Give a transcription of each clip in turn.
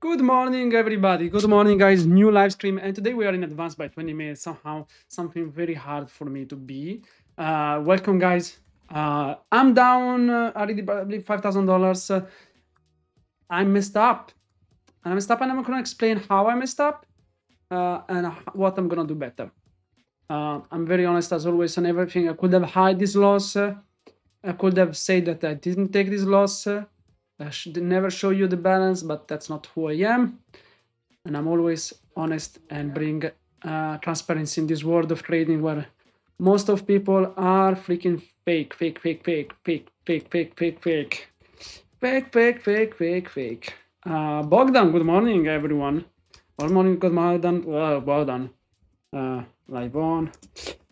Good morning, everybody. Good morning, guys. New live stream. And today we are in advance by 20 minutes. Somehow, something very hard for me to be. Welcome, guys. I'm down already probably $5,000. I messed up. And I'm going to explain how I messed up and what I'm going to do better. I'm very honest, as always, on everything. I could have hide this loss. I could have said that I didn't take this loss. I should never show you the balance, but that's not who I am. And I'm always honest and bring transparency in this world of trading where most of people are freaking fake. Bogdan, good morning, everyone. Good morning, good morning, Bogdan. Live on.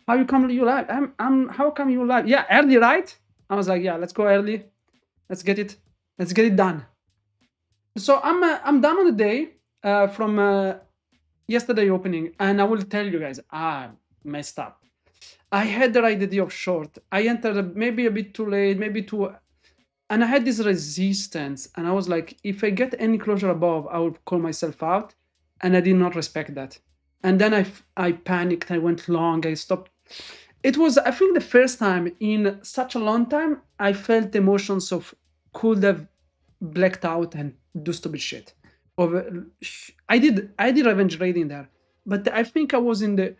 How come you live? How come you live? Yeah, early, right? I was like, yeah, let's go early. Let's get it done. So I'm done on the day from yesterday opening, and I will tell you guys, I messed up. I had the right idea of short. I entered maybe a bit too late, and I had this resistance, and I was like, if I get any closure above, I will call myself out, and I did not respect that. And then I panicked. I went long. I stopped. It was, I think, the first time in such a long time I felt emotions of could have blacked out and do stupid shit. I did revenge trading there, but I think I was in the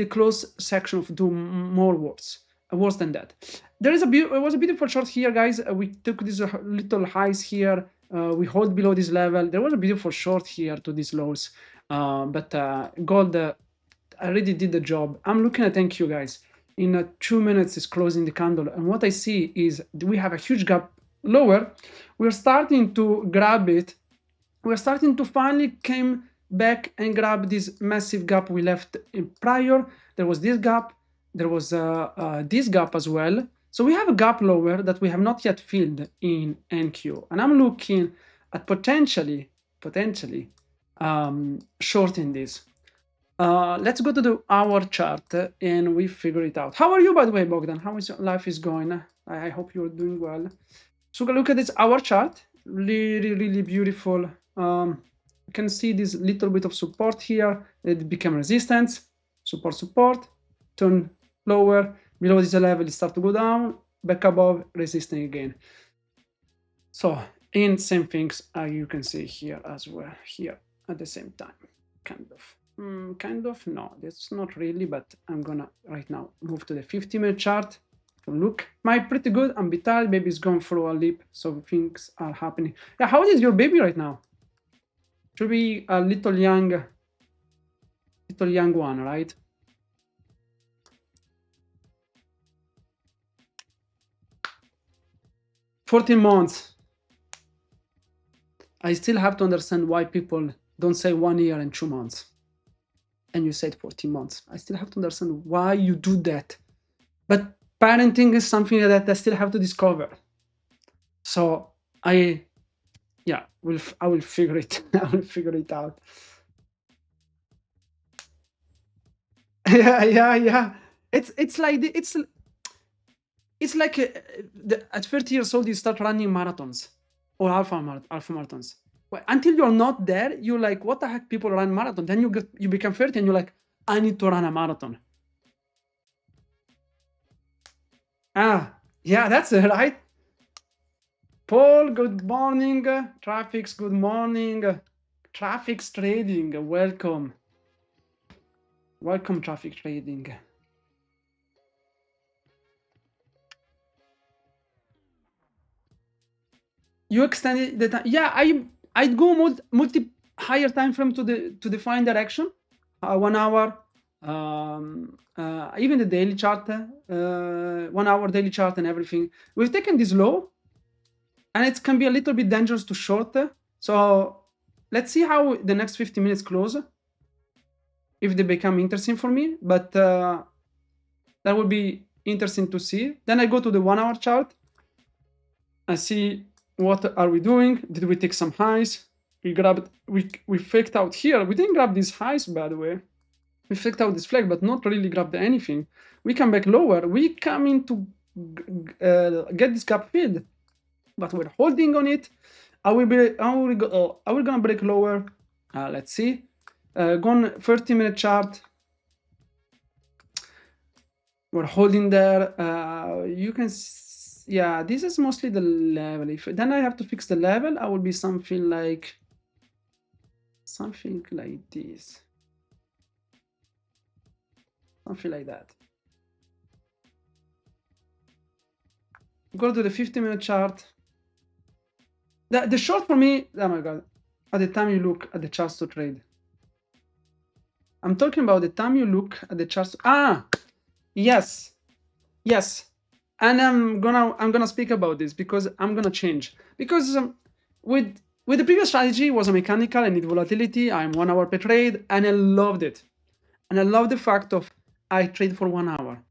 close section of do more worse than that. It was a beautiful short here, guys. We took these little highs here. We hold below this level. There was a beautiful short here to these lows, but gold already did the job. I'm looking at NQ, guys. In 2 minutes, it's closing the candle, and what I see is we have a huge gap lower. We're starting to grab it. We're starting to finally came back and grab this massive gap we left in prior. There was this gap. There was this gap as well. So we have a gap lower that we have not yet filled in NQ. And I'm looking at potentially shorting this. Let's go to the hour chart and we figure it out. How are you, by the way, Bogdan? How is your life is going? I hope you're doing well. So look at this hour chart. Really beautiful. You can see this little bit of support here. It became resistance, support, turn lower. Below this level, it start to go down, back above, resisting again. So in same things you can see here as well, here at the same time, kind of, no, that's not really, but I'm gonna right now move to the 50-minute chart. Look, my pretty good. I'm vital. Baby is going for a leap, so things are happening. Yeah, how old is your baby right now? Should be a little young one, right? $14 months. I still have to understand why people don't say 1 year and 2 months, and you said 14 months. I still have to understand why you do that, but parenting is something that I still have to discover. So I will figure it. I will figure it out. Yeah. It's like at 30 years old you start running marathons or alpha marathons. Well, until you're not there, you're like, what the heck? People run marathon. Then you become 30 and you're like, I need to run a marathon. Yeah, that's it, right? Paul, good morning. Traffic's, good morning. Traffic's trading, welcome. Welcome, Traffic Trading. You extended the time. Yeah, I'd go multi higher time frame to define direction. 1 hour, even the daily chart, 1 hour daily chart and everything. We've taken this low, and it can be a little bit dangerous to short. So let's see how the next 50 minutes close, if they become interesting for me. But that would be interesting to see. Then I go to the 1 hour chart. I see what are we doing. Did we take some highs? We grabbed, we faked out here. We didn't grab these highs, by the way. We faked out this flag, but not really grabbed anything. We come back lower. We come in to get this gap filled, but we're holding on it. I will gonna break lower. Let's see. Go on 30-minute chart. We're holding there. You can, yeah, this is mostly the level. If then I have to fix the level, I will be something like this, something like that. Go to the 50-minute chart. The short for me, oh my god, at the time you look at the charts to trade. I'm talking about the time you look at the charts. Yes, and I'm gonna speak about this because I'm gonna change, because with the previous strategy was a mechanical and need volatility. I'm 1 hour per trade, and I loved it, and I love the fact of I trade for 1 hour.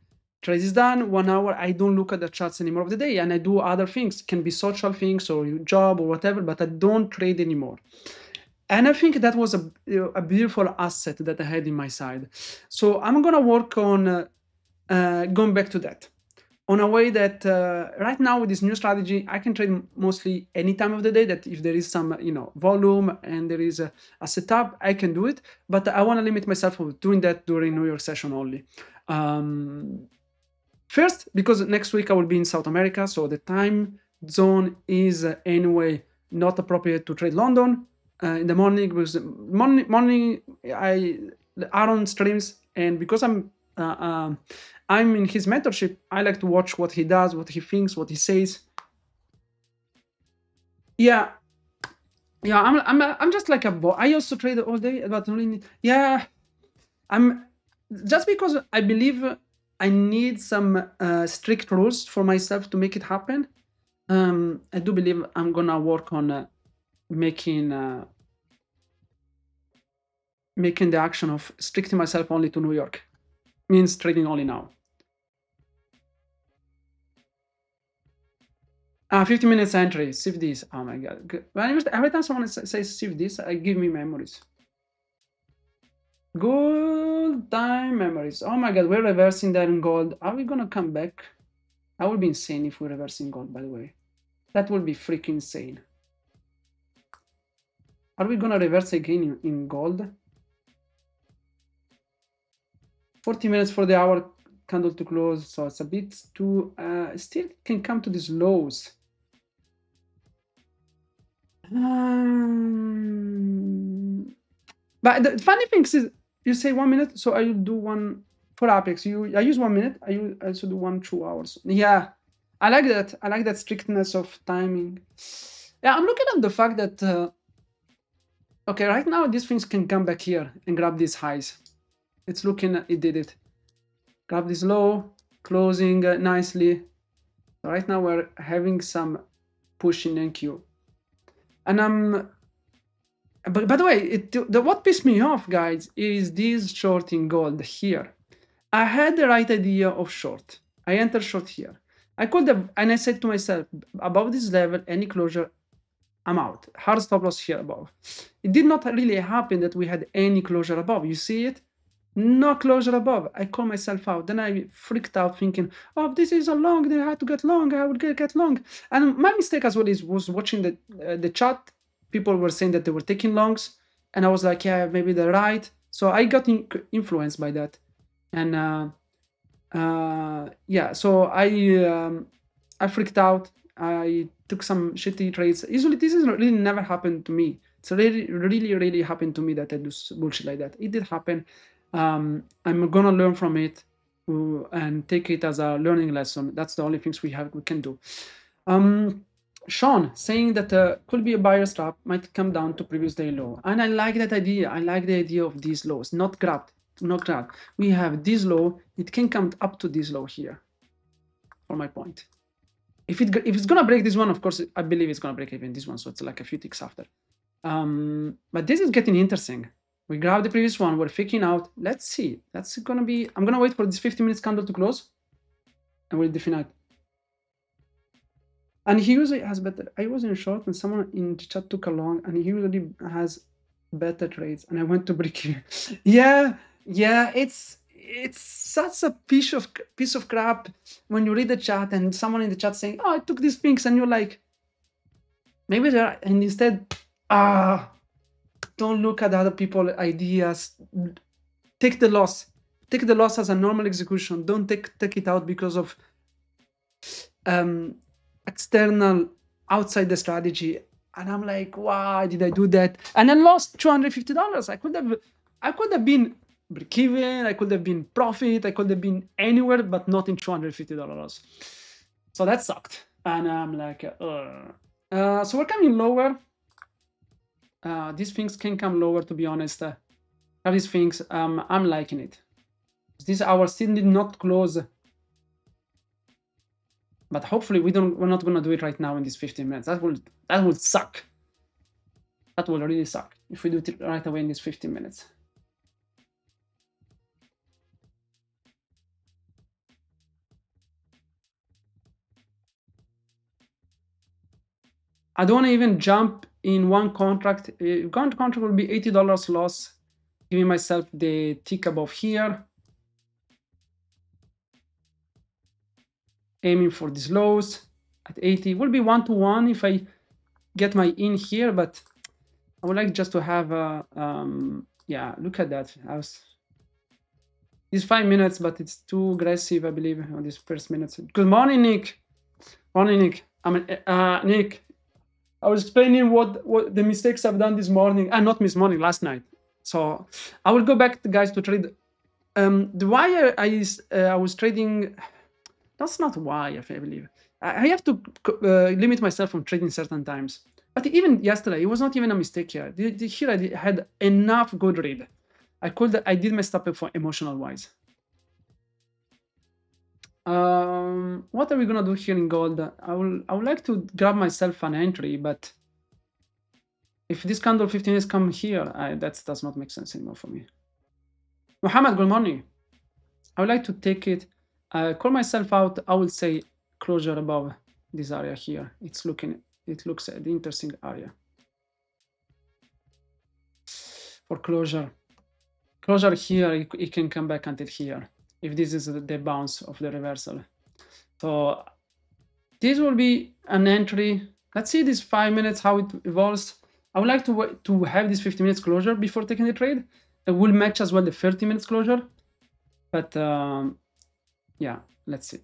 Trade is done, 1 hour. I don't look at the charts anymore of the day, and I do other things. Can be social things or your job or whatever, but I don't trade anymore. And I think that was a beautiful asset that I had in my side. So I'm gonna work on going back to that, on a way that right now with this new strategy, I can trade mostly any time of the day. That if there is some volume and there is a setup, I can do it. But I want to limit myself of doing that during New York session only. First, because next week I will be in South America, so the time zone is anyway not appropriate to trade London in the morning. Because morning Aaron streams, and because I'm in his mentorship, I like to watch what he does, what he thinks, what he says. Yeah, I'm just like a boy. I also trade all day, but really, yeah, I'm just because I believe I need some strict rules for myself to make it happen. I do believe I'm gonna work on making the action of restricting myself only to New York. Means trading only now. 50 minutes entry, save this. Oh my god. Every time someone says save this, I give me memories. Gold time memories. Oh my god, we're reversing that in gold. Are we gonna come back? That would be insane if we're reversing gold, by the way. That would be freaking insane. Are we gonna reverse again in gold? 40 minutes for the hour candle to close, so it's a bit too still can come to these lows. But the funny thing is, you say 1 minute, so I will do one for Apex. I use 1 minute. I also do 2 hours. Yeah, I like that. I like that strictness of timing. Yeah, I'm looking at the fact that okay, right now these things can come back here and grab these highs. It's looking, it did it. Grab this low, closing nicely. So right now we're having some push in NQ. And but by the way, what pissed me off, guys, is this short in gold here. I had the right idea of short. I entered short here. I called them and I said to myself, above this level, any closure, I'm out. Hard stop loss here above. It did not really happen that we had any closure above. You see it? No closure above. I call myself out. Then I freaked out thinking, oh, this is a long, they had to get long, I would get long. And my mistake as well was watching the chat. People were saying that they were taking longs, and I was like, yeah, maybe they're right. So I got influenced by that. And yeah, so I freaked out. I took some shitty trades. Usually this is really never happened to me. It's really happened to me that I do bullshit like that. It did happen. I'm gonna learn from it and take it as a learning lesson. That's the only things we can do. Sean saying that could be a buyer's trap, might come down to previous day low, and I like that idea. I like the idea of these lows, not grabbed. We have this low, it can come up to this low here, for my point. If it's gonna break this one, of course, I believe it's gonna break even this one, so it's like a few ticks after. But this is getting interesting. We grabbed the previous one, we're faking out. Let's see, that's gonna be, I'm gonna wait for this 50 minutes candle to close, and we'll define it. And he usually has better, I was in short and someone in the chat took a long, and he usually has better trades, and I went to break even. Yeah, it's such a piece of crap when you read the chat and someone in the chat saying, oh, I took these things, and you're like, Maybe there, and instead, don't look at other people's ideas. Take the loss. Take the loss as a normal execution. Don't take it out because of external outside the strategy. And I'm like, why did I do that? And I lost $250. I could have been break even, I could have been profit, I could have been anywhere, but not in $250. So that sucked. And I'm like, so we're coming lower. These things can come lower, to be honest. These things, I'm liking it. This hour still did not close, but hopefully we're not gonna do it right now in these 15 minutes. That would suck. That will really suck if we do it right away in these 15 minutes. I don't want to even jump in one contract. One contract will be $80 loss, giving myself the tick above here, aiming for these lows at 80. It will be 1-to-1 if I get my in here, but I would like just to have yeah, look at that. It's 5 minutes, but it's too aggressive, I believe, on these first minutes. Good morning, Nick. Morning, Nick. Nick, I was explaining what the mistakes I've done this morning, and not this morning, last night. So I will go back, guys, to trade. The wire I was trading. That's not wire, I believe. I have to limit myself from trading certain times. But even yesterday, it was not even a mistake here. Here I had enough good read. I did mess up for emotional wise. What are we gonna do here in gold? I would like to grab myself an entry, but if this candle 15 is come here, that does not make sense anymore for me. Muhammad, good morning. I would like to take it, call myself out. I will say closure above this area here. It looks at the interesting area for closure. Closure here, it can come back until here if this is the bounce of the reversal. So this will be an entry. Let's see these 5 minutes how it evolves. I would like to have this 50 minutes closure before taking the trade. It will match as well the 30 minutes closure. But yeah, let's see.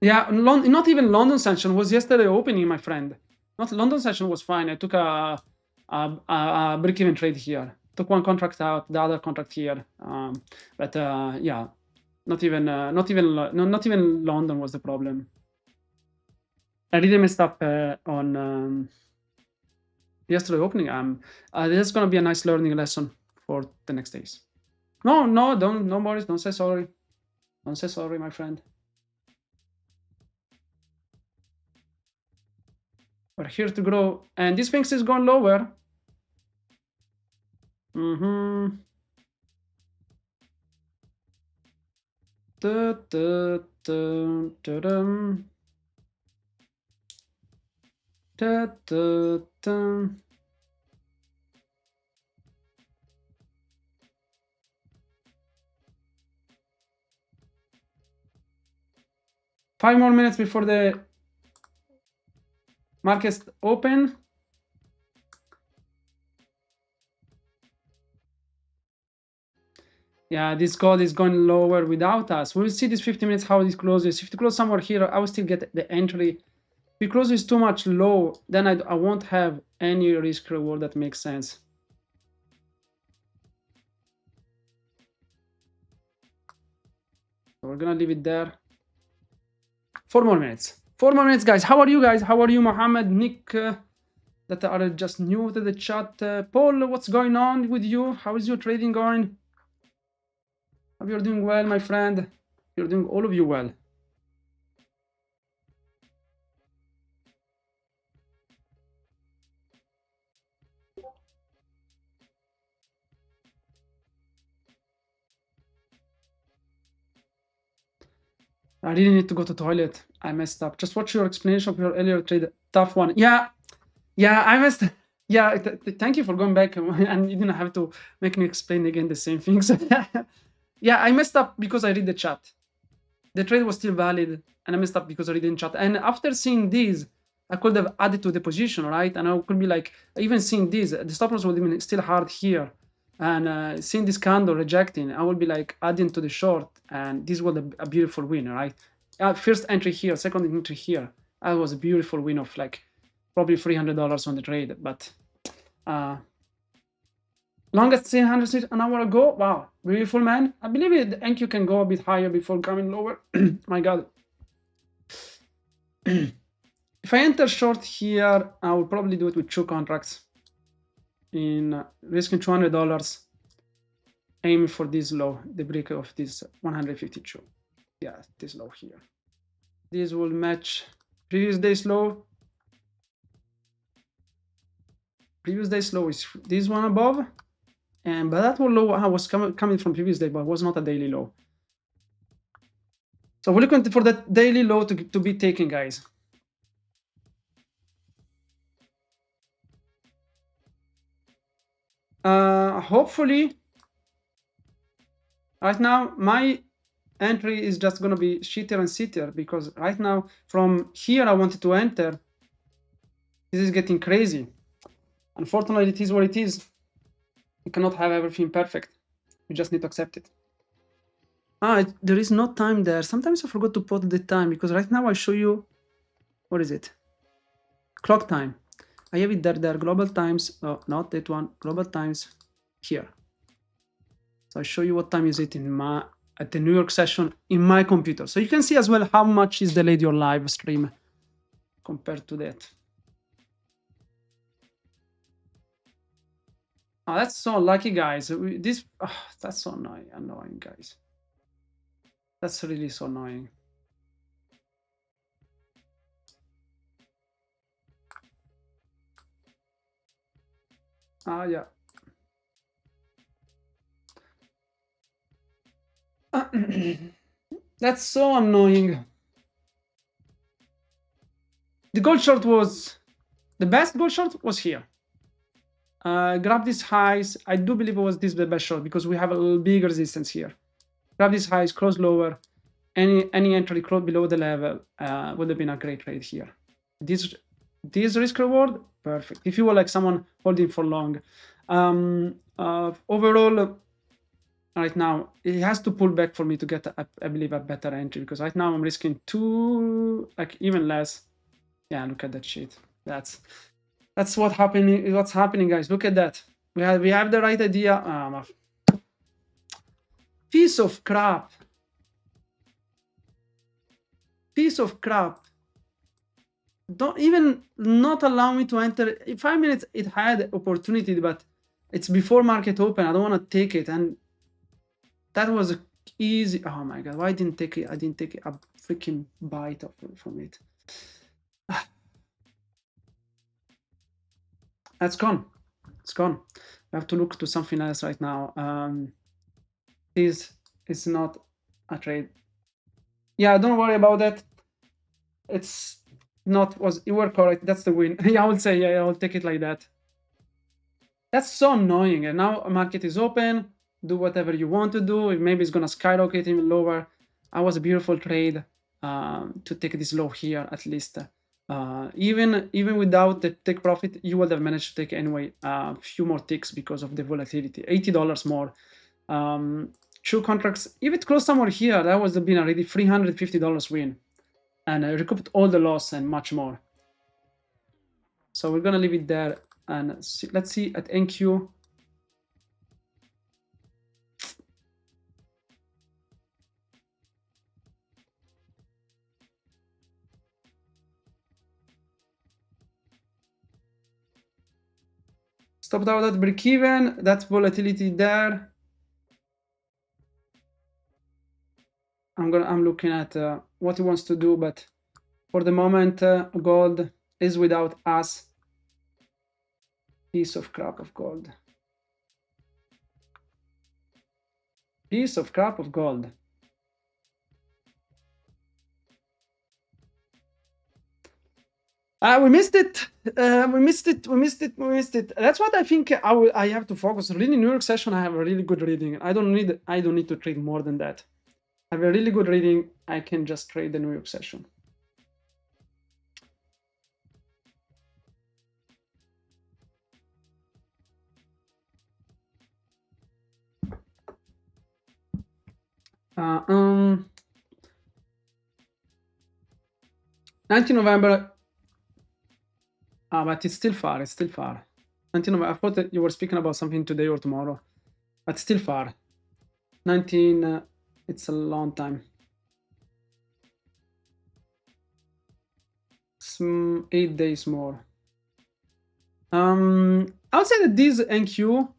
Yeah, not even London session was yesterday opening, my friend. Not London session was fine. I took a break-even trade here. Took one contract out, the other contract here. But yeah, not even London was the problem. I really messed up on yesterday opening. This is gonna be a nice learning lesson for the next days. No, Boris, don't say sorry. Don't say sorry, my friend. We're here to grow, and this thing is going lower. Five more minutes before the markets open. Yeah, this gold is going lower without us. We'll see this 50 minutes how this closes. If it closes somewhere here, I will still get the entry. If it closes too much low, then I won't have any risk reward that makes sense. So we're gonna leave it there. 4 more minutes. 4 more minutes, guys. How are you guys? How are you, Mohammed, Nick, that are just new to the chat? Paul, what's going on with you? How is your trading going? Hope you're doing well, my friend. You're doing all of you well. I really need to go to the toilet. I messed up. Just watch your explanation of your earlier trade. Tough one. Yeah, I messed. Yeah, thank you for going back, and you didn't have to make me explain again the same things. Yeah, I messed up because I read the chat. The trade was still valid, and I messed up because I didn't chat. And after seeing these, I could have added to the position, right? And I could be like, even seeing this, the stop loss would have been still hard here. And seeing this candle rejecting, I would be like adding to the short, and this was a beautiful win, right? First entry here, second entry here. That was a beautiful win of like probably $300 on the trade. But longest 300 an hour ago. Wow, beautiful, man. I believe the NQ can go a bit higher before coming lower. My God. If I enter short here, I will probably do it with 2 contracts in risking $200, aiming for this low, the break of this 152. Yeah, this low here. This will match previous day's low. Previous day's low is this one above, and but that low was coming from previous day, but was not a daily low. So we're looking for that daily low to be taken, guys. Hopefully, right now my entry is just going to be shitter and sitter, because right now from here I wanted to enter. This is getting crazy. Unfortunately, it is what it is. You cannot have everything perfect. You just need to accept it. There is no time there. Sometimes I forgot to put the time, because right now I show you, what is it? Clock time. I have it there, global times. Oh, not that one. Global times here. So I show you what time is it in my at the New York session in my computer. So you can see as well how much is delayed your live stream compared to that. Oh, that's so lucky, guys. That's so annoying, guys. That's really so annoying. Yeah. That's so annoying. The gold short was the best gold short was here. Grab these highs. I do believe it was this the best short, because we have a little big resistance here. Grab these highs, close lower. Any entry close below the level would have been a great trade here. This risk reward, perfect. If you were like someone holding for long, overall, right now it has to pull back for me to get, I believe, a better entry, because right now I'm risking 2, like even less. Yeah, look at that shit. That's what's happening, guys. Look at that. We have the right idea. Piece of crap. Piece of crap. Don't even not allow me to enter. In 5 minutes it had opportunity, but it's before market open. I don't want to take it, and that was easy. Oh my God, why didn't take it? I didn't take a freaking bite from it. That's gone. It's gone. I have to look to something else right now. This is not a trade. Yeah, don't worry about that. It's not you were correct. That's the win. Yeah, I would say, yeah, I will take it like that. That's so annoying. And now market is open. Do whatever you want to do. Maybe it's gonna skyrocket even lower. I was a beautiful trade to take this low here at least. Even without the take profit, you would have managed to take anyway a few more ticks because of the volatility. $80 more. 2 contracts. If it closed somewhere here, that would have been already $350 win, and I recouped all the loss and much more. So we're gonna leave it there, and let's see at NQ. Stopped out at break even. That's volatility there. I'm looking at what he wants to do, but for the moment, gold is without us. Piece of crap of gold. Piece of crap of gold. We missed it. We missed it. That's what I think I have to focus. Really, New York session, I have a really good reading. I don't need to trade more than that. I have a really good reading. I can just trade the New York session. Uh, 19 November. But it's still far. It's still far. 19 November. I thought that you were speaking about something today or tomorrow, but still far. 19. It's a long time. 8 days more. I would say that this NQ,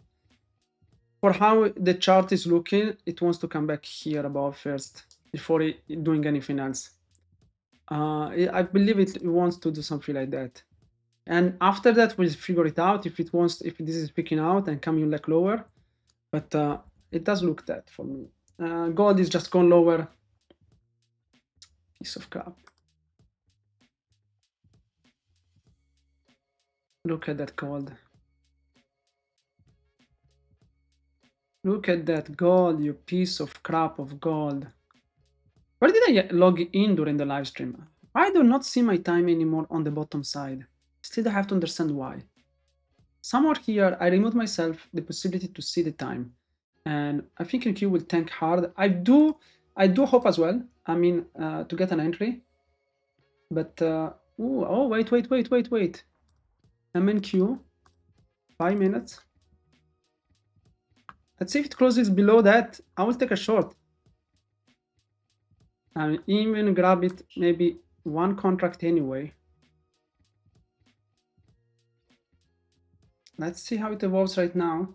for how the chart is looking, it wants to come back here above first before doing anything else. I believe it wants to do something like that, and after that we'll figure it out if this is picking out and coming like lower. But it does look that for me. Gold is just gone lower. Piece of crap. Look at that gold. Look at that gold, you piece of crap of gold. Where did I log in during the live stream? I do not see my time anymore on the bottom side. Still, I have to understand why. Somewhere here, I removed myself the possibility to see the time. And I think NQ will tank hard. I do hope as well, I mean, to get an entry. But, oh, wait. MNQ, 5 minutes. Let's see if it closes below that. I will take a short. I'll even grab it, maybe one contract anyway. Let's see how it evolves right now.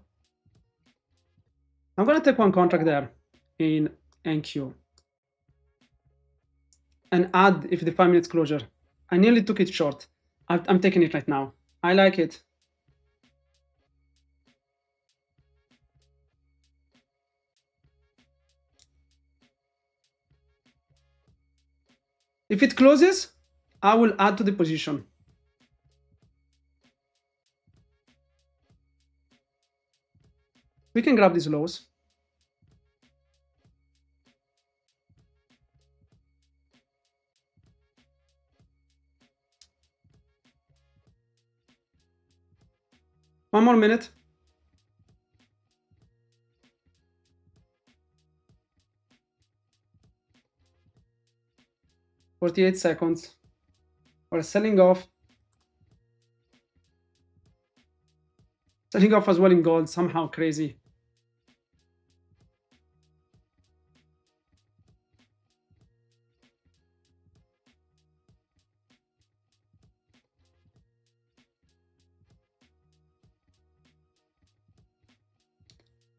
I'm gonna take one contract there in NQ and add if the 5 minutes closure. I nearly took it short. I'm taking it right now. I like it. If it closes, I will add to the position. We can grab these lows. One more minute. "48 seconds. We're selling off. Selling off as well in gold, somehow crazy.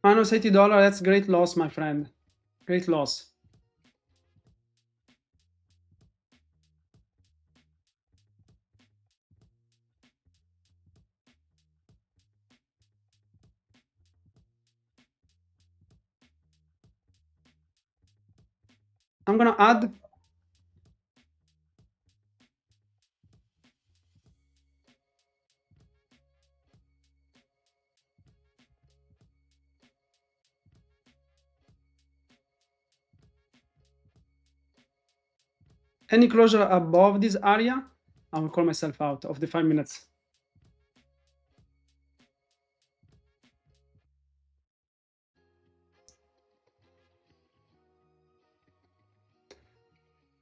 Minus $80, that's great loss, my friend. Great loss. I'm gonna add. Any closure above this area, I will call myself out of the 5 minutes.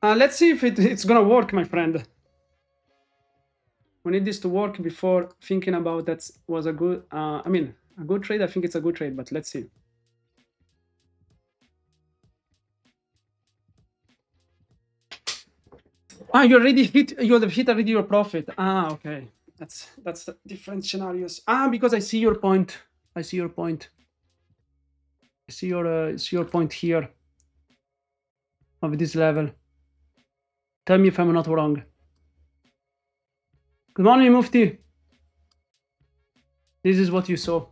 Let's see if it's gonna work, my friend. We need this to work before thinking about that was a good, I mean, a good trade. I think it's a good trade, but let's see. You already hit, you have hit already your profit. Okay. That's different scenarios. Because I see your point. I see your point. I see your point here of this level. Tell me if I'm not wrong. Good morning, Mufti. This is what you saw.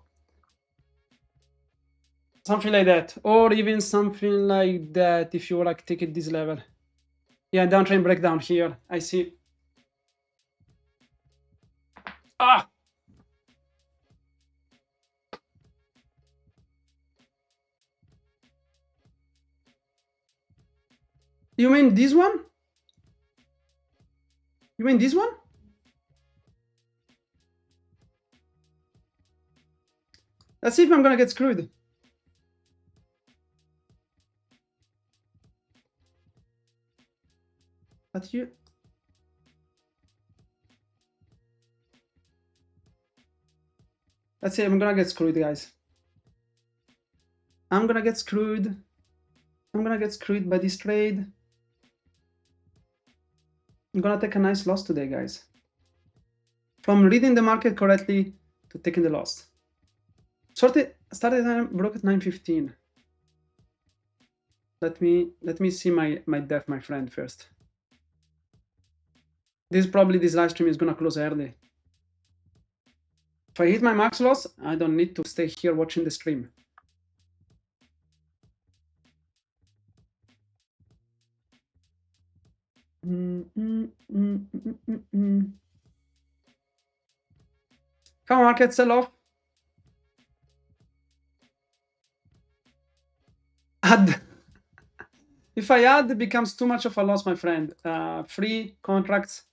Something like that, or even something like that if you like take it this level. Yeah, downtrend breakdown here. I see. Ah! You mean this one? You mean this one? Let's see if I'm gonna get screwed. But you... Let's see, I'm gonna get screwed, guys. I'm gonna get screwed. I'm gonna get screwed by this trade. I'm gonna take a nice loss today, guys. From reading the market correctly to taking the loss. Started at broke at 9:15. Let me see my depth, my friend, first. This live stream is gonna close early. If I hit my max loss, I don't need to stay here watching the stream. Come on, market, sell off. Add. If I add, it becomes too much of a loss, my friend. Free contracts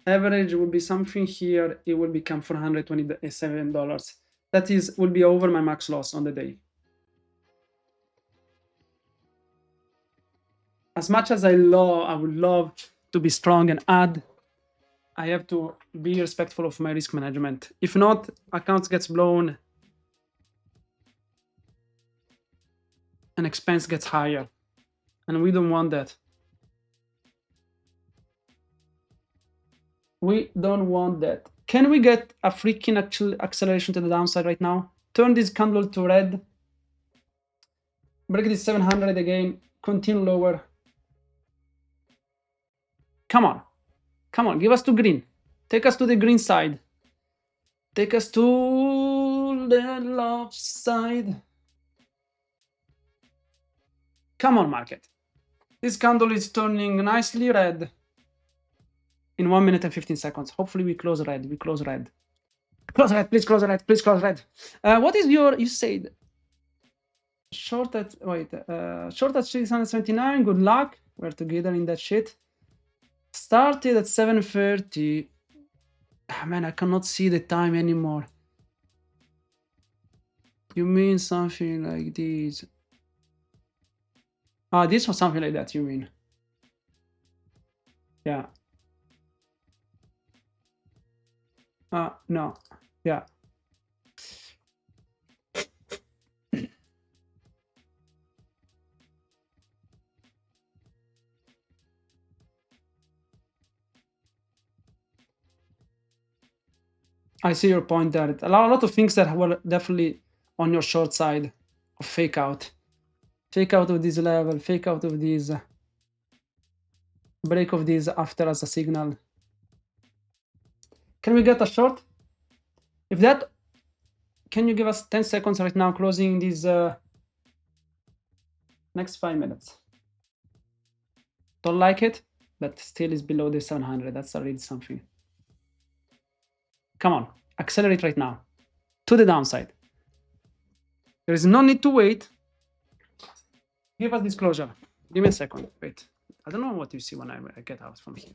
average will be something here. It will become $427. That is, will be over my max loss on the day. As much as I would love to be strong and add, I have to be respectful of my risk management. If not, accounts gets blown and expense gets higher. And we don't want that. We don't want that. Can we get a freaking acceleration to the downside right now? Turn this candle to red. Break this 700 again. Continue lower. Come on. Come on, give us to green. Take us to the green side. Take us to the left side. Come on, market. This candle is turning nicely red in 1 minute and 15 seconds. Hopefully we close red. We close red. Close red, please close red. Please close red. What is your, you said, short at, wait, short at 679. Good luck. We're together in that shit. Started at 7:30. Oh, man, I cannot see the time anymore. You mean something like this? Ah, this was something like that, you mean? Yeah. No. Yeah. I see your point there. A lot of things that were definitely on your short side of fake out. Fake out of this level, fake out of this, break of this after as a signal. Can we get a short? If that, can you give us 10 seconds right now, closing this next 5 minutes? Don't like it, but still is below the 700. That's already something. Come on, accelerate right now to the downside. There is no need to wait. Give us this closure. Give me a second. Wait. I don't know what you see when I get out from here.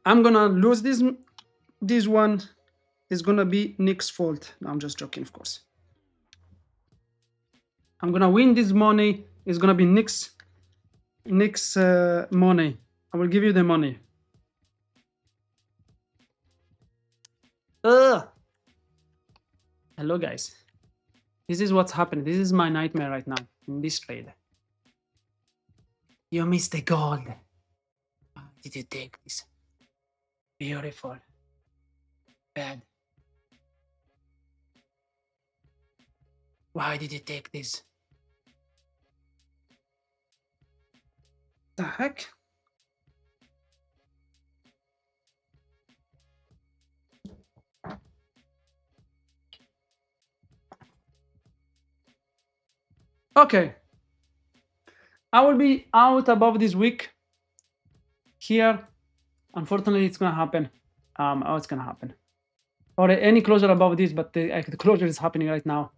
I'm gonna lose this. This one is gonna be Nick's fault. No, I'm just joking, of course. I'm gonna win this money. It's gonna be Nick's money. I will give you the money. Hello, guys. This is what's happening. This is my nightmare right now in this trade. You missed the gold. Why did you take this? Beautiful. Bad. Why did you take this? The heck? Okay, I will be out above this week here. Unfortunately, it's gonna happen. Oh, it's gonna happen. Or any closure above this, but the closure is happening right now.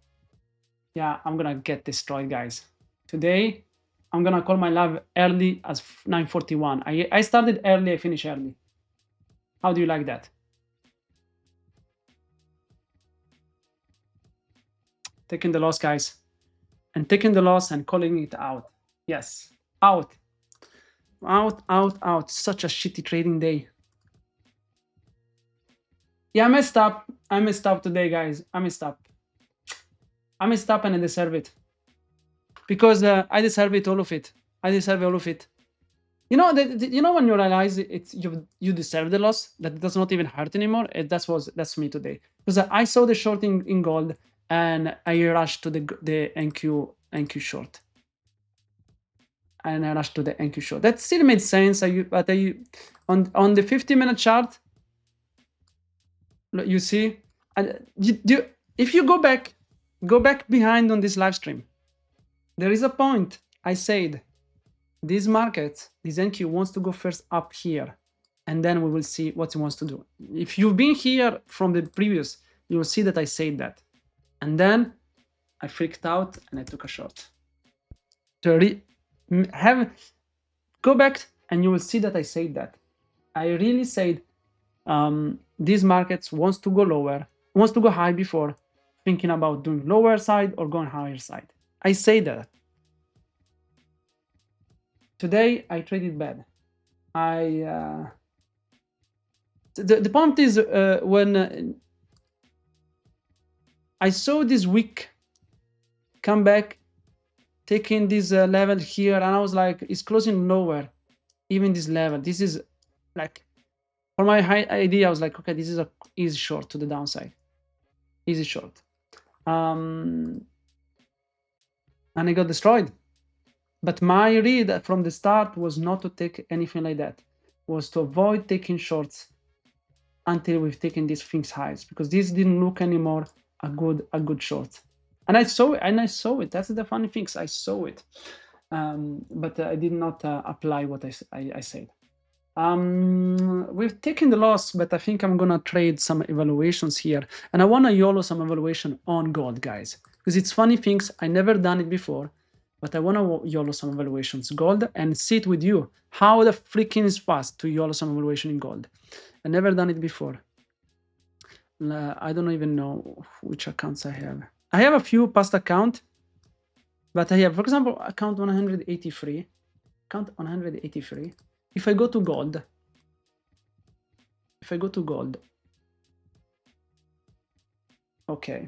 Yeah, I'm gonna get destroyed, guys. Today, I'm gonna call my live early as 9:41. I started early, I finished early. How do you like that? Taking the loss, guys, and taking the loss and calling it out. Yes, out, out, out, out. Such a shitty trading day. Yeah, I messed up. I messed up today, guys. I messed up. I messed up and I deserve it. Because I deserve it, all of it. I deserve all of it. You know, you know when you realize it's you deserve the loss, that it does not even hurt anymore. That's me today. Because I saw the short in gold and I rushed to the NQ short. And I rushed to the NQ short. That still made sense. But on the 50-minute chart, you see, if you go back behind on this live stream, there is a point I said, this market, this NQ wants to go first up here, and then we will see what he wants to do. If you've been here from the previous, you will see that I said that. And then I freaked out and I took a short. Go back and you will see that I said that. I really said these markets wants to go lower, wants to go high before thinking about doing lower side or going higher side. I say that. Today I traded bad. The point is when I saw this wick come back, taking this level here, and I was like, it's closing lower, even this level. This is like, for my high idea, I was like, okay, this is a easy short to the downside, easy short. And I got destroyed. But my read from the start was not to take anything like that, was to avoid taking shorts until we've taken these things highs, because this didn't look anymore a good short. And I saw it. That's the funny things. I saw it, but I did not apply what I said. We've taken the loss, but I think I'm gonna trade some evaluations here, and I wanna YOLO some evaluation on gold, guys, because it's funny things. I never done it before, but I wanna YOLO some evaluations gold and see it with you. How the freaking is fast to YOLO some evaluation in gold. I never done it before. I don't even know which accounts I have. I have a few past account, but I have, for example, account 183. Account 183. If I go to gold, okay,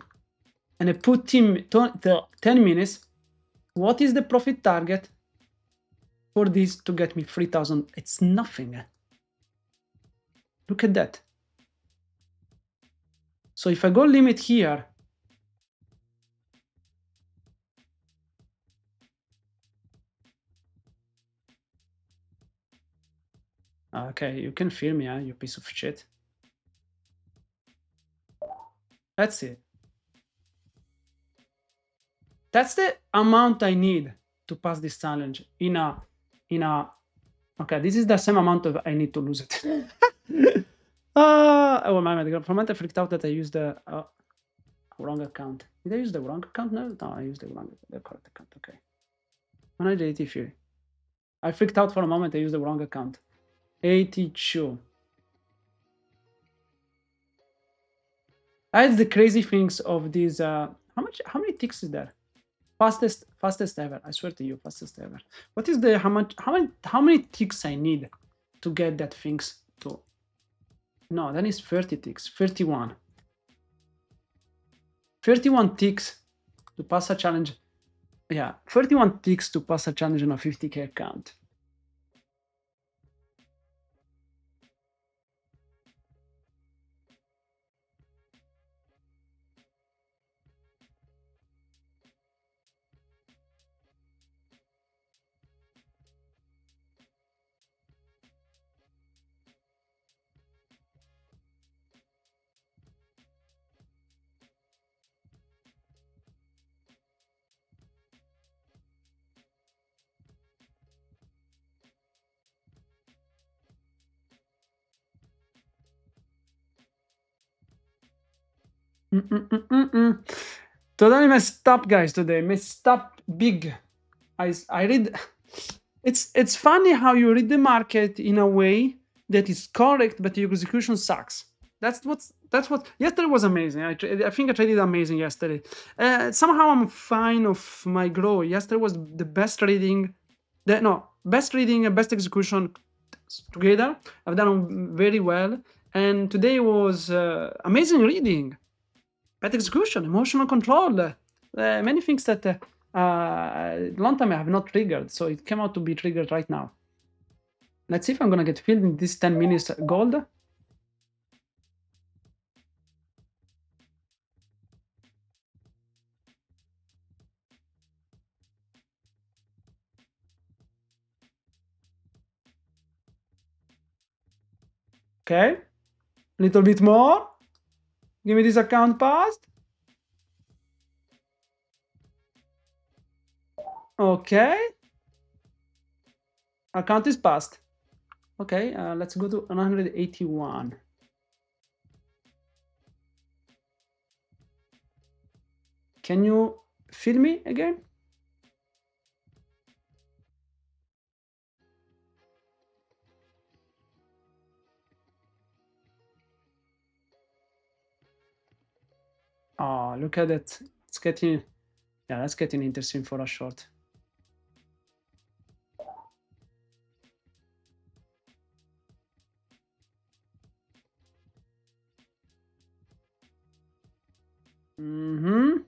and I put him 10 minutes, what is the profit target for this to get me 3,000? It's nothing. Look at that. So if I go limit here, okay, you can feel me, huh, you piece of shit. That's it. That's the amount I need to pass this challenge in a okay, this is the same amount of I need to lose it. Oh my god, for a moment I freaked out that I used the wrong account. Did I use the wrong account? No, I used the correct account. Okay. 183. I freaked out for a moment. I used the wrong account. 82. That's the crazy things of these. How many ticks is there? Fastest ever. I swear to you, fastest ever. What is the how many ticks I need to get that things to? No, that is 30 ticks. 31. 31 ticks to pass a challenge. Yeah, 31 ticks to pass a challenge on a 50K account. Totally messed up, guys. Today messed up big. I read. It's funny how you read the market in a way that is correct, but your execution sucks. That's what yesterday was amazing. I think I traded amazing yesterday. Somehow I'm fine of my growth. Yesterday was the best trading. Best reading and best execution together. I've done very well, and today was amazing reading, bad execution, emotional control, many things that long time I have not triggered, so it came out to be triggered right now. Let's see if I'm gonna get filled in this 10 minutes gold. Okay, little bit more. Give me this account passed. Okay, account is passed. Okay, let's go to 181. Can you fill me again? Oh, look at it. It's getting, yeah, that's getting interesting for a short. Can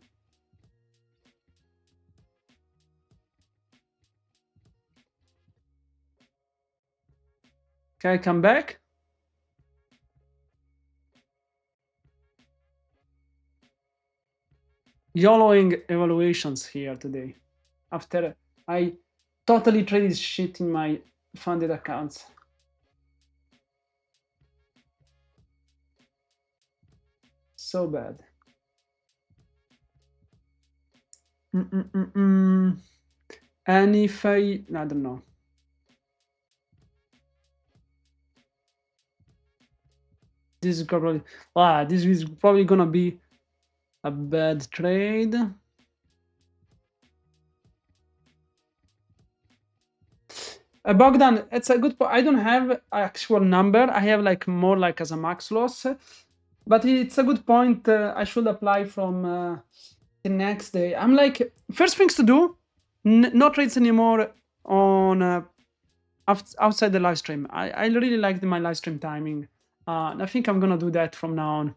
I come back? YOLOing evaluations here today. After I totally traded shit in my funded accounts. So bad. And if I don't know. This is probably, this is probably gonna be a bad trade. Bogdan, it's a good point. I don't have actual number. I have like more like as a max loss, but it's a good point. I should apply from the next day. I'm like, first things to do, no trades anymore on outside the live stream. I really like my live stream timing. I think I'm gonna do that from now on.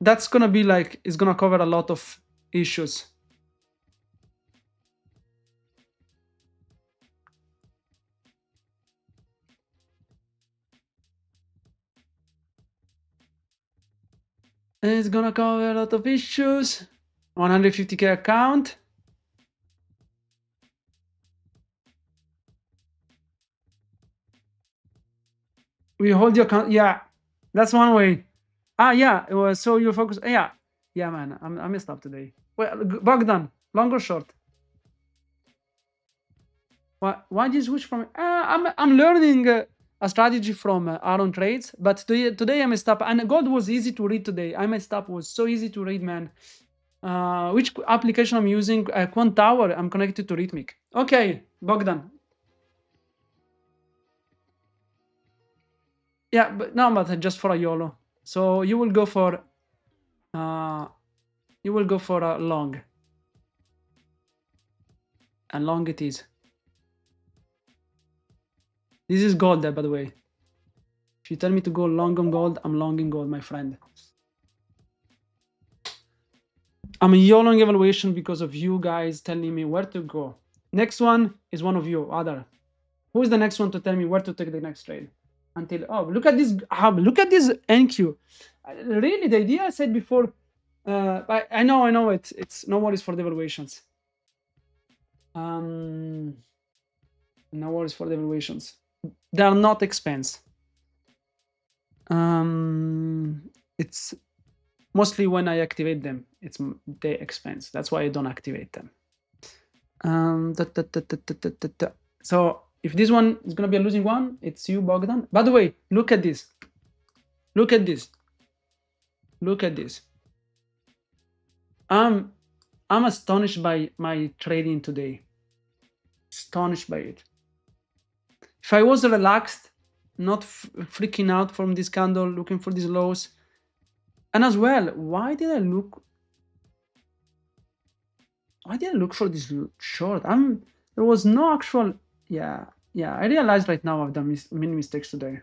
That's gonna be like, it's gonna cover a lot of issues. It's gonna cover a lot of issues. 150k account. We hold your account. Yeah, that's one way. Yeah. So you focus. Yeah, man. I messed up today. Well, Bogdan, long or short? Why did you switch from? I'm learning a strategy from Aaron Trades, but today I messed up. And gold was easy to read today. I messed up. Was so easy to read, man. Which application I'm using? Quant Tower. I'm connected to Rithmic. Okay, Bogdan. Yeah, but just for a YOLO. So you will go for a long. And long it is. This is gold, by the way. If you tell me to go long on gold, I'm long in gold, my friend. I'm YOLOing evaluation because of you guys telling me where to go. Next one is one of you, other. Who is the next one to tell me where to take the next trade? Look at this. Look at this NQ. Really, the idea I said before. I know it's no worries for the evaluations. No worries for the evaluations. They are not expense. It's mostly when I activate them, it's the expense. That's why I don't activate them. So if this one is gonna be a losing one, it's you, Bogdan. By the way, look at this. Look at this. Look at this. I'm astonished by my trading today. Astonished by it. If I was relaxed, not freaking out from this candle, looking for these lows, and as well, why did I look for this short? There was no actual. Yeah. I realized right now I've done many mistakes today.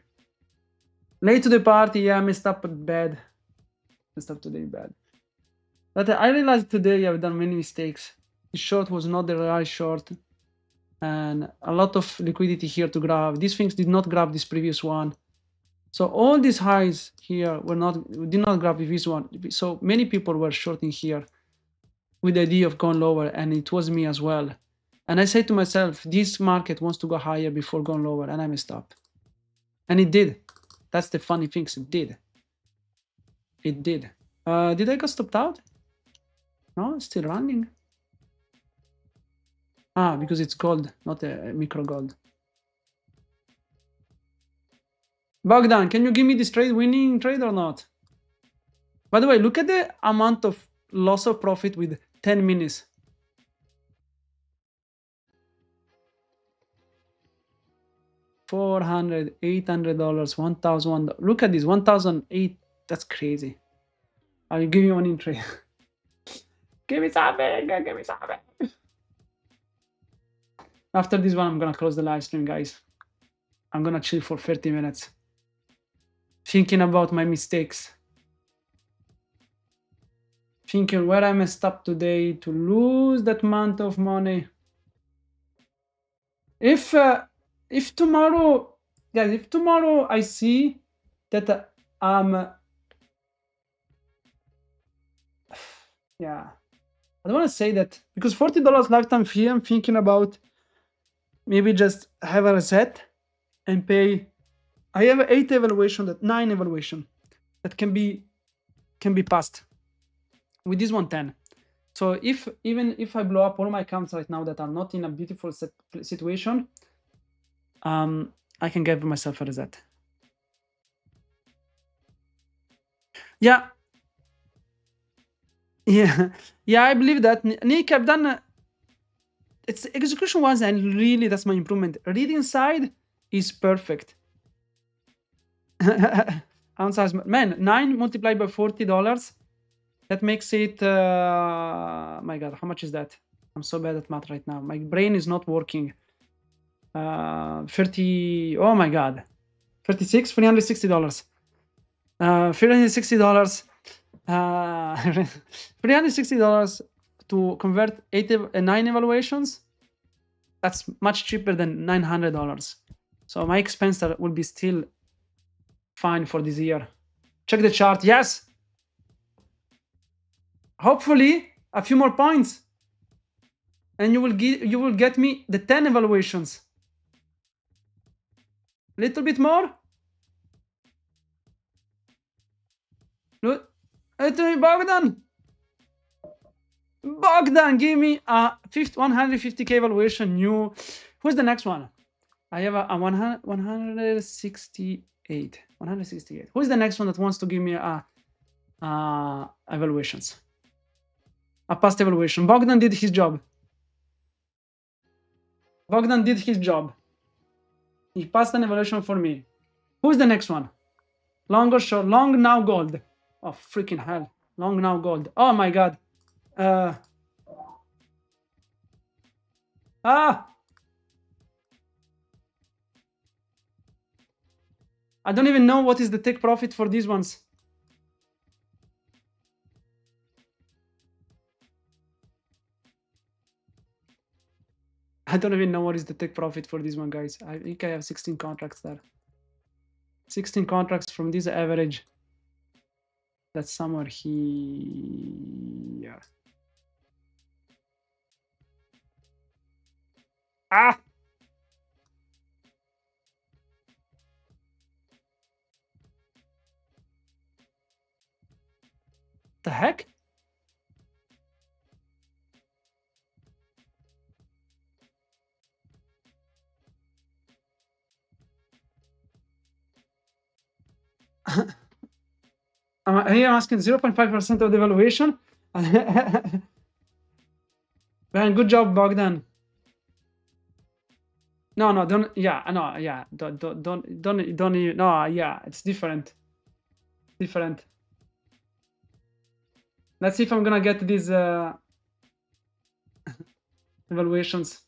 Late to the party, yeah, I messed up bad. Messed up today bad. But I realized today I've done many mistakes. The short was not the right short, and a lot of liquidity here to grab. These things did not grab this previous one. So all these highs here did not grab this one. So many people were shorting here with the idea of going lower, and it was me as well. And I said to myself, this market wants to go higher before going lower, and I messed up. And it did. That's the funny thing, it did. It did. Did I get stopped out? No, it's still running. Because it's gold, not a micro gold. Bogdan, can you give me this winning trade or not? By the way, look at the amount of loss of profit with 10 minutes. $400, $800, $1,000. Look at this, 1,008. That's crazy. I'll give you one in trade. Give me something. Give me something. After this one, I'm gonna close the live stream, guys. I'm gonna chill for 30 minutes, thinking about my mistakes, thinking where I messed up today to lose that amount of money. If tomorrow, guys, if tomorrow I see that yeah, I don't want to say that because $40 lifetime fee. I'm thinking about maybe just have a reset and pay. I have 9 evaluation that can be passed with this 110. So even if I blow up all my accounts right now that are not in a beautiful situation, I can give myself a reset. Yeah, I believe that. Nick, I've done. It's execution wise, and really that's my improvement. Reading side is perfect. Man, 9 multiplied by $40. That makes it. My God, how much is that? I'm so bad at math right now. My brain is not working. 30. Oh my God, 36, $360. $360. $360 to convert 9 evaluations. That's much cheaper than $900. So my expense will be still fine for this year. Check the chart. Yes. Hopefully a few more points, and you will get me the 10 evaluations. Little bit more. Look, Bogdan. Bogdan, give me a 150k evaluation. New. Who's the next one? I have a 168. 168. Who's the next one that wants to give me a evaluations? A past evaluation. Bogdan did his job. Bogdan did his job. He passed an evaluation for me. Who's the next one? Long or short? Long now gold. Oh, freaking hell. Long now gold. Oh my God. I don't even know what is the take profit for these ones. I don't even know what is the take profit for this one, guys. I think I have 16 contracts there. 16 contracts from this average. That's somewhere here. The heck? Here I'm asking 0.5% of the valuation. Man, good job, Bogdan. No, don't. Yeah, no, yeah, don't. No, yeah, it's different. Different. Let's see if I'm gonna get these evaluations.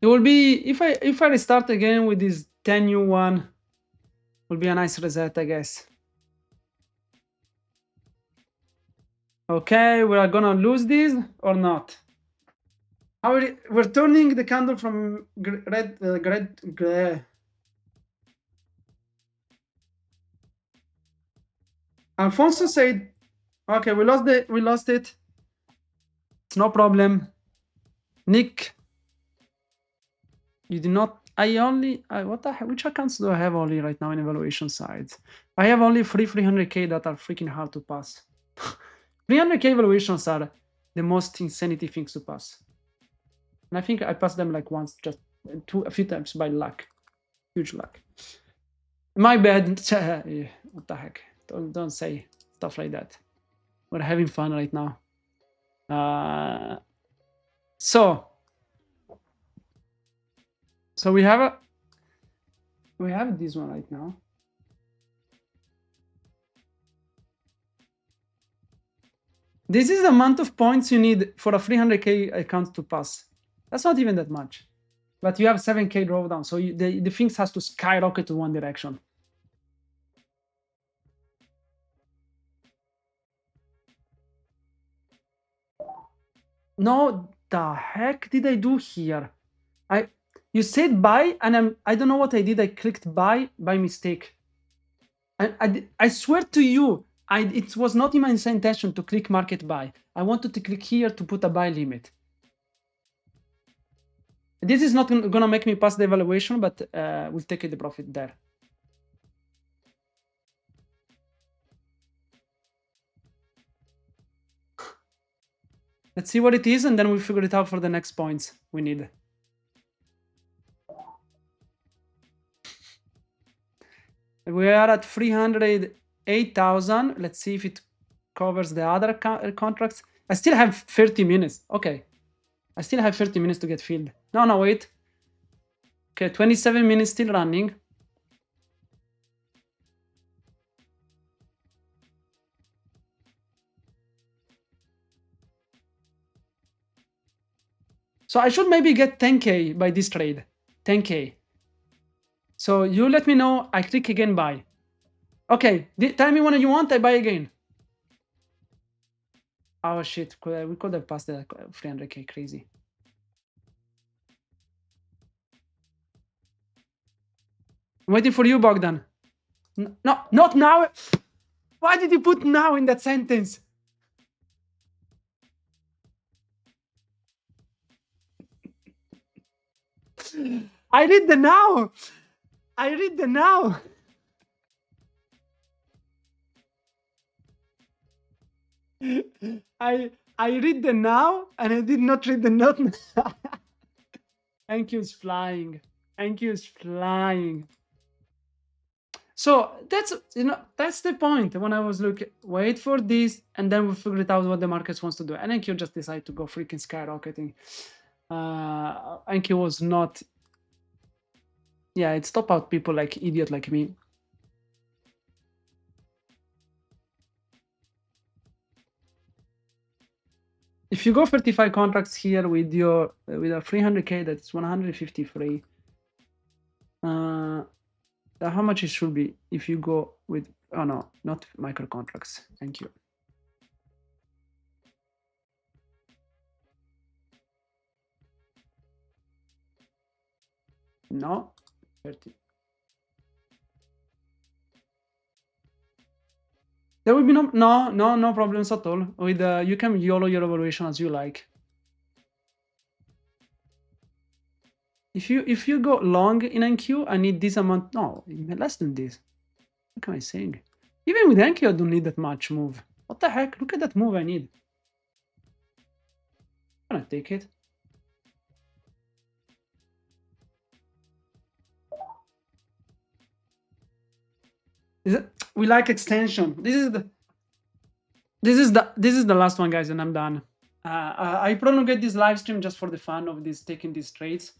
It will be if I restart again with this 10 new one. Will be a nice reset, I guess. Okay, we are gonna lose this or not? We're turning the candle from red. Alfonso said, "Okay, we lost it. It's no problem." Nick, you did not. What the heck? Which accounts do I have only right now in evaluation sides? I have only 300k that are freaking hard to pass. 300k evaluations are the most insanity things to pass. And I think I passed them like once, just a few times by luck. Huge luck. My bad. What the heck? Don't say stuff like that. We're having fun right now. So we have this one right now. This is the amount of points you need for a 300k account to pass. That's not even that much. But you have 7k drawdown, so the things has to skyrocket to one direction. No, the heck did I do here? You said buy, and I don't know what I did. I clicked buy by mistake. And I swear to you, it was not in my intention to click market buy. I wanted to click here to put a buy limit. This is not gonna make me pass the evaluation, but we'll take the profit there. Let's see what it is, and then we'll figure it out for the next points we need. We are at 308,000. Let's see if it covers the other contracts. I still have 30 minutes. Okay. I still have 30 minutes to get filled. No, wait. Okay, 27 minutes still running. So I should maybe get 10k by this trade. 10k. So you let me know. I click again buy. Okay, tell me when you want, I buy again. Oh shit, we could have passed the 300k, crazy. I'm waiting for you, Bogdan. No, not now. Why did you put now in that sentence? I read the now. I read the now. I read the now, and I did not read the not. Thank you is flying. Thank you is flying. So that's the point. When I was looking, wait for this, and then we figure it out what the market wants to do. And NQ just decided to go freaking skyrocketing. NQ was not. Yeah, it stopped out people like idiot like me. If you go 35 contracts here with a 300k, that's 153. How much it should be if you go with, oh no, not micro contracts. Thank you. No, 30. There will be no problems at all. With you can YOLO your evaluation as you like. If you go long in NQ, I need this amount. No, less than this. What am I saying? Even with NQ, I don't need that much move. What the heck? Look at that move I need. I'm gonna take it. We like extension. This is the last one, guys, and I'm done. I prolonged this live stream just for the fun of this taking these trades.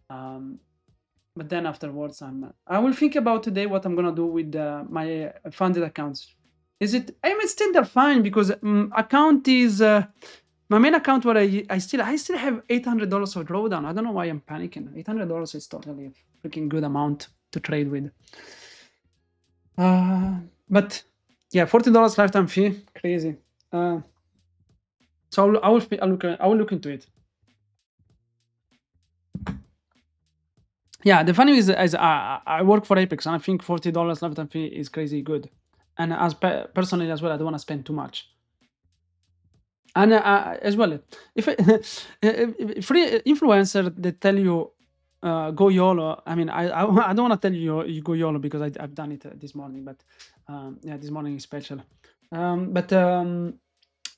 But then afterwards, I will think about today what I'm gonna do with my funded accounts. I mean, still they're fine because account is my main account where I still have $800 of drawdown. I don't know why I'm panicking. $800 is totally a freaking good amount to trade with. But yeah, $40 lifetime fee, crazy. So I will look into it. Yeah, the funny is I work for Apex and I think $40 lifetime fee is crazy good. And as personally as well, I don't want to spend too much. And as well, if free influencer they tell you go YOLO, I mean I don't want to tell you go YOLO because I've done it this morning, but yeah, this morning is special.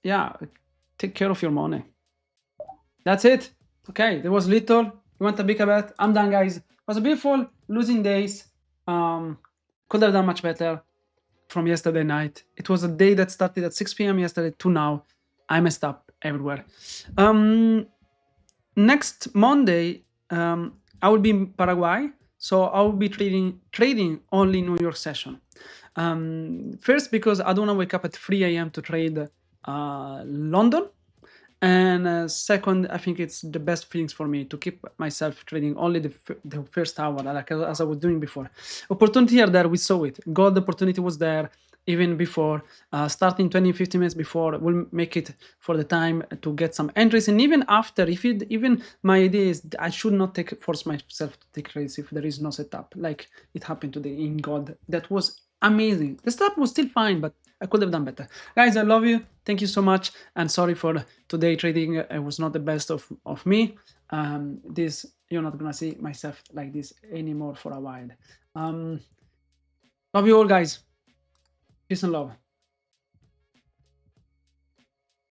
Yeah, take care of your money. That's it. Okay, there was little. You want a big bet? I'm done, guys. It was a beautiful losing days. Could have done much better from yesterday night. It was a day that started at 6 p.m. yesterday to now. I messed up everywhere. Next Monday, I will be in Paraguay, so I will be trading only New York session. First, because I don't want to wake up at 3 a.m. to trade London. And second, I think it's the best feelings for me to keep myself trading only the first hour, like as I was doing before. Opportunity here, there we saw it. Gold opportunity was there even before. Starting 20-15 minutes before will make it for the time to get some entries. And even after, even my idea is I should not force myself to take trades if there is no setup, like it happened today in gold. That was amazing. The setup was still fine, but I could have done better. Guys, I love you. Thank you so much. And sorry for today trading. It was not the best of me. This, you're not going to see myself like this anymore for a while. Love you all, guys. Peace and love.